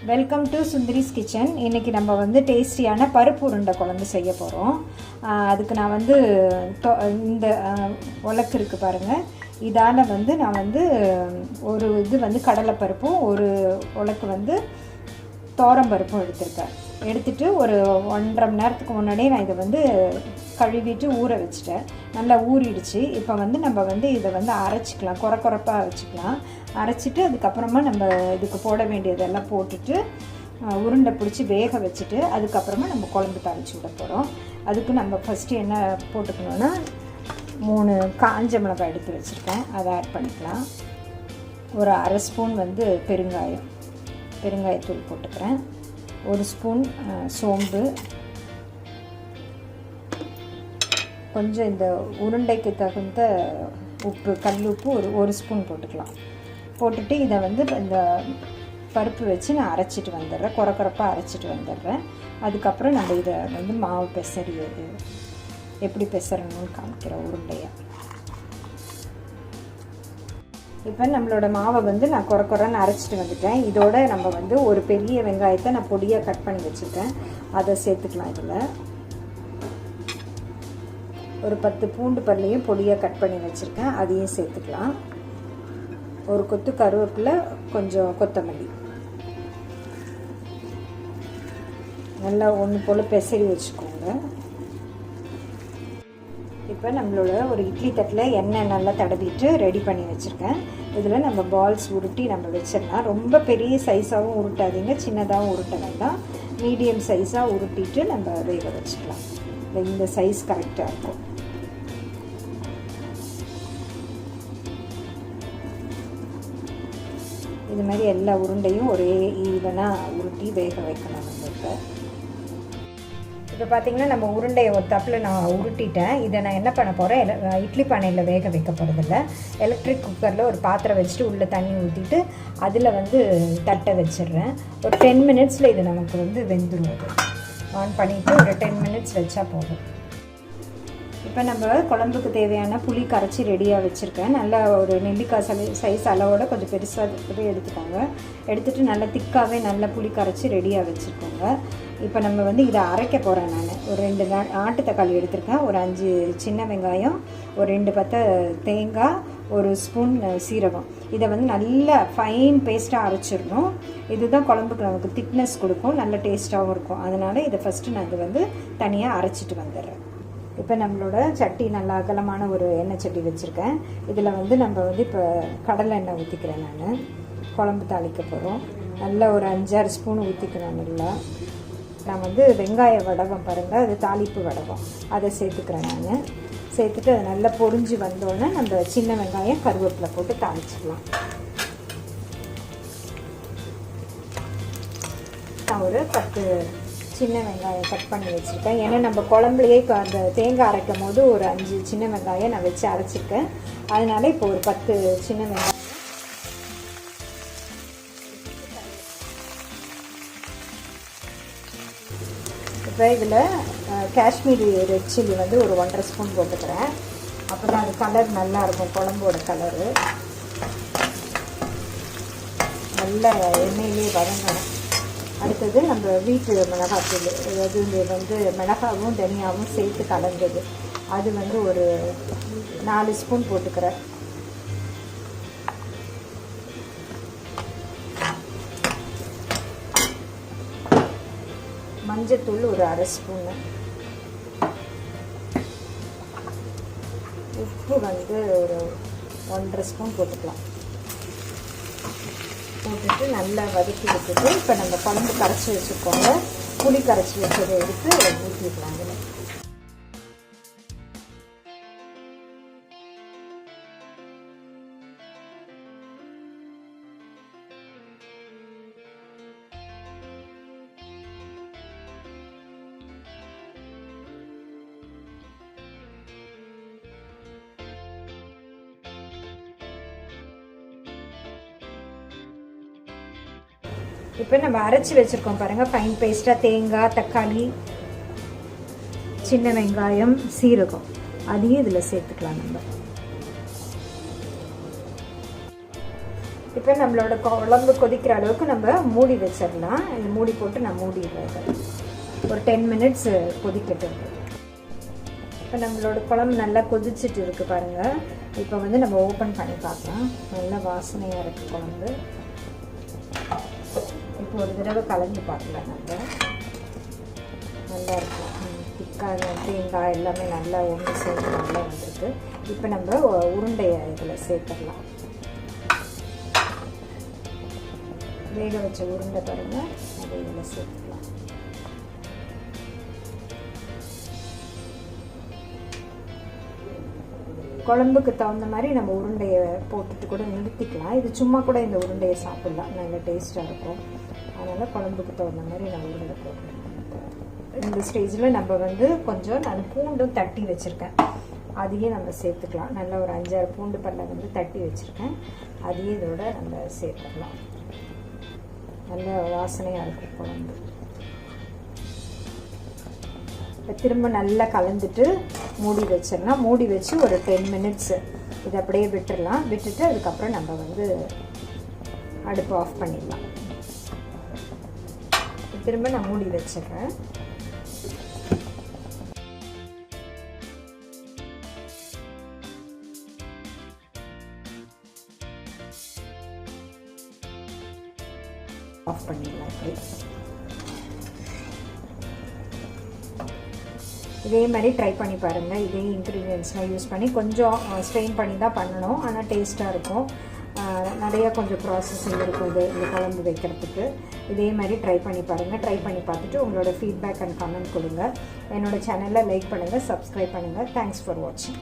Welcome to Sundari's kitchen. இன்றைக்கி நம்ம வந்து டேஸ்டியான பருப்பு உருண்டை குழம்பு செய்ய போகிறோம். அதுக்கு நான் வந்து இந்த உலக்கு இருக்குது பாருங்கள், இதால் வந்து நான் வந்து ஒரு இது வந்து கடலைப்பருப்பும் ஒரு உலக்கு வந்து பருப்பும் எடுத்திருக்கேன். எடுத்துகிட்டு ஒரு 1.5 மணி நேரத்துக்கு முன்னாடியே நான் இதை வந்து கழுவிட்டு ஊற வச்சுட்டேன். நல்லா ஊறிடுச்சு. இப்போ வந்து நம்ம வந்து இதை வந்து அரைச்சிக்கலாம், குறப்பாக வச்சுக்கலாம். அரைச்சிட்டு அதுக்கப்புறமா நம்ம இதுக்கு போட வேண்டியதெல்லாம் போட்டுட்டு உருண்டை பிடிச்சி வேக வச்சுட்டு அதுக்கப்புறமா நம்ம குழம்பு தாளித்து விட போகிறோம். அதுக்கு நம்ம ஃபஸ்ட்டு என்ன போட்டுக்கணுன்னா 3 காஞ்ச மிளகாய் எடுத்து வச்சுருக்கேன், அதை ஆட் பண்ணிக்கலாம். ஒரு 1/2 ஸ்பூன் வந்து பெருங்காயத்தூள் போட்டுக்கிறேன். 1 ஸ்பூன் சோம்பு, கொஞ்சம் இந்த உருண்டைக்கு தகுந்த உப்பு, கல் உப்பு ஒரு ஸ்பூன் போட்டுக்கலாம். போட்டுட்டு இதை வந்து இந்த பருப்பு வச்சு நான் அரைச்சிட்டு வந்துடுறேன், குறப்பாக அரைச்சிட்டு வந்துடுறேன். அதுக்கப்புறம் நம்ம இதை வந்து மாவு எப்படி பெசறணும்னு காமிக்கிறேன் உருண்டையை. இப்போ நம்மளோட மாவை வந்து நான் குறன்னு அரைச்சிட்டு வந்துட்டேன். இதோட நம்ம வந்து ஒரு பெரிய வெங்காயத்தை நான் பொடியாக கட் பண்ணி வச்சுருக்கேன், அதை சேர்த்துக்கலாம். இதில் ஒரு 10 பூண்டு பல்லையும் பொடியாக கட் பண்ணி வச்சுருக்கேன், அதையும் சேர்த்துக்கலாம். ஒரு கொத்து கருவேப்பிலை, கொஞ்சம் கொத்தமல்லி, நல்லா ஒன்று போல் பெசரி வச்சுக்கோங்க. இப்போ நம்மளோட ஒரு இட்லி தட்டில் எண்ணெய் நல்லா தடவிட்டு ரெடி பண்ணி வச்சுருக்கேன். இதில் நம்ம பால்ஸ் உருட்டி நம்ம வச்சிடலாம். ரொம்ப பெரிய சைஸாகவும் உருட்டாதீங்க, சின்னதாகவும் உருட்ட வேண்டாம். மீடியம் சைஸாக உருட்டிட்டு நம்ம வேக வச்சுக்கலாம். இந்த சைஸ் கரெக்டாக இருக்கும். இது மாதிரி எல்லா உருண்டையும் ஒரே ஈவனாக உருட்டி வேக வைக்கணும் நம்மளுக்கு. இப்போ பார்த்திங்கன்னா நம்ம உருண்டையை ஒரு தப்பில் நான் உருட்டிட்டேன். இதை நான் என்ன பண்ண போகிறேன், இட்லி பானையில் வேக வைக்க போகிறதில்ல. எலக்ட்ரிக் குக்கரில் ஒரு பாத்திரம் வச்சுட்டு உள்ளே தண்ணி ஊற்றிட்டு அதில் வந்து தட்டை வச்சிடுறேன். ஒரு 10 மினிட்ஸில் இது நமக்கு வந்து வெந்துடும். ஆன் பண்ணிவிட்டு ஒரு 10 மினிட்ஸ் வச்சா போதும். இப்போ நம்ம குழம்புக்கு தேவையான புளி கரைச்சி ரெடியாக வச்சுருக்கேன். நல்லா ஒரு நெல்லிக்காய் சைஸ் அளவோட கொஞ்சம் பெருசாக எடுத்துக்கோங்க. எடுத்துகிட்டு நல்லா திக்காகவே நல்லா புளி கரைச்சி ரெடியாக வச்சுருக்கோங்க. இப்போ நம்ம வந்து இதை அரைக்க போகிறேன். நான் ஒரு 2 நாட்டு தக்காளி எடுத்திருக்கேன், ஒரு 5 சின்ன வெங்காயம், ஒரு 2 பத்தை தேங்காய், 1 ஸ்பூன் சீரகம். இதை வந்து நல்லா ஃபைன் பேஸ்ட்டாக அரைச்சிடணும். இதுதான் குழம்புக்கு நமக்கு திக்னஸ் கொடுக்கும், நல்ல டேஸ்ட்டாகவும் இருக்கும். அதனால் இதை ஃபஸ்ட்டு நான் இது வந்து தனியாக அரைச்சிட்டு வந்துடுறேன். இப்போ நம்மளோட சட்டி நல்லா அகலமான ஒரு எண்ணெய் சட்டி வச்சுருக்கேன். இதில் வந்து நம்ம வந்து இப்போ கடலை எண்ணெய் ஊற்றிக்கிறேன். நான் குழம்பு தாளிக்க போகிறோம். நல்லா ஒரு 5-6 ஸ்பூன் ஊற்றிக்கிறேன். நல்லா நான் வந்து வெங்காய வடகம் பாருங்கள், அது தாளிப்பு வடகம், அதை சேர்த்துக்கிறேன். நான் சேர்த்துட்டு அது நல்லா பொரிஞ்சு வந்தோடனே நம்ம சின்ன வெங்காயம் கருவேப்பிலை போட்டு தாளிச்சிக்கலாம். நான் ஒரு 10 சின்ன வெங்காயம் கட் பண்ணி வச்சுருக்கேன். ஏன்னா நம்ம குழம்புலையே அந்த தேங்காய் அரைக்கும் போது ஒரு 5 சின்ன வெங்காயம் நான் வச்சு அரைச்சிருக்கேன். அதனால இப்போ ஒரு 10 சின்ன வெங்காயம். இப்போ இதில் காஷ்மீரி ரெட் சில்லி வந்து ஒரு 1.5 ஸ்பூன் போட்டுக்கிறேன். அப்போ தான் அது கலர் நல்லாயிருக்கும், குழம்போட கலரு. நல்லா எண்ணெயிலே வதங்கணும். அடுத்தது நம்ம வீட்டு மிளகாத்தூள், அதாவது இது வந்து மிளகாவும் தனியாகவும் சேர்த்து கலந்தது, அது வந்து ஒரு 4 ஸ்பூன் போட்டுக்கிறேன். மஞ்சத்தூள் ஒரு 1/2 ஸ்பூனு, உப்பு வந்து ஒரு 1.5 ஸ்பூன் போட்டுக்கலாம். போட்டுட்டு நல்லா வதக்கி விட்டுட்டு இப்போ நம்ம குழம்பு கரைச்சி வச்சுருக்கோங்க, புளி கரைச்சி வச்சதை எடுத்து ஊற்றிக்கலாம். அதில் இப்போ நம்ம அரைச்சி வச்சுருக்கோம் பாருங்கள், ஃபைன் பேஸ்ட்டாக தேங்காய், தக்காளி, சின்ன வெங்காயம், சீரகம், அதையும் இதில் சேர்த்துக்கலாம். நம்ம இப்போ நம்மளோட குழம்பு கொதிக்கிற அளவுக்கு நம்ம மூடி வச்சிடலாம். இது மூடி போட்டு நான் மூடிடுறேன். ஒரு 10 மினிட்ஸ் கொதிக்கட்டும். இப்போ நம்மளோட குழம்பு நல்லா கொதிச்சுட்டு இருக்குது பாருங்கள். இப்போ வந்து நம்ம ஓப்பன் பண்ணி பார்க்கலாம். நல்லா வாசனையாக இருக்குது குழம்பு. இப்போ ஒரு தடவை கலந்து பார்க்கலாம். நம்ம நல்லா இருக்கும். திக்காக தேங்காய் எல்லாமே நல்லா ஒன்று சேர்ந்து நல்லா வந்துருக்கு. இப்போ நம்ம உருண்டையை இதில் சேர்த்துடலாம். வேக வச்ச உருண்டை பாருங்கள், அதை இதில் சேர்த்துக்கலாம். குழம்புக்கு தகுந்த மாதிரி நம்ம உருண்டையை போட்டுட்டு கூட நிறுத்திக்கலாம். இது சும்மா கூட இந்த உருண்டையை சாப்பிட்லாம், நல்ல டேஸ்ட்டாக இருக்கும். அதனால் குழம்புக்கு தகுந்த மாதிரி நம்ம உருண்டை போட்டுக்கலாம். இந்த ஸ்டேஜில் நம்ம வந்து கொஞ்சம் நான் பூண்டும் தட்டி வச்சுருக்கேன், அதையே நம்ம சேர்த்துக்கலாம். நல்லா ஒரு 5-6 பூண்டு பல்லை வந்து தட்டி வச்சுருக்கேன், அதையே இதோட நம்ம சேர்த்துக்கலாம். நல்ல வாசனையாக இருக்கும் குழம்பு. இப்போ திரும்ப நல்லா கலந்துட்டு மூடி வச்சிடலாம். மூடி வச்சு ஒரு 10 மினிட்ஸ் இதை அப்படியே விட்டுடலாம். விட்டுட்டு அதுக்கப்புறம் நம்ம வந்து அடுப்பு ஆஃப் பண்ணிடலாம். திரும்ப நான் மூடி வச்சிடுறேன். ஆஃப் பண்ணிடலாம். இதே மாதிரி ட்ரை பண்ணி பாருங்கள். இதே இன்க்ரீடியன்ட்ஸ்லாம் யூஸ் பண்ணி கொஞ்சம் ஸ்ட்ரெயின் பண்ணி தான் பண்ணணும், ஆனால் டேஸ்ட்டாக இருக்கும். நிறையா கொஞ்சம் ப்ராசஸிங் இருக்கும் இது இந்த குழம்பு வைக்கிறதுக்கு. இதே மாதிரி ட்ரை பண்ணி பாருங்கள். ட்ரை பண்ணி பார்த்துட்டு உங்களோட ஃபீட்பேக் அண்ட் கமெண்ட் கொடுங்க. என்னோடய சேனலில் லைக் பண்ணுங்கள், சப்ஸ்கிரைப் பண்ணுங்கள். தேங்க்ஸ் ஃபார் வாட்சிங்.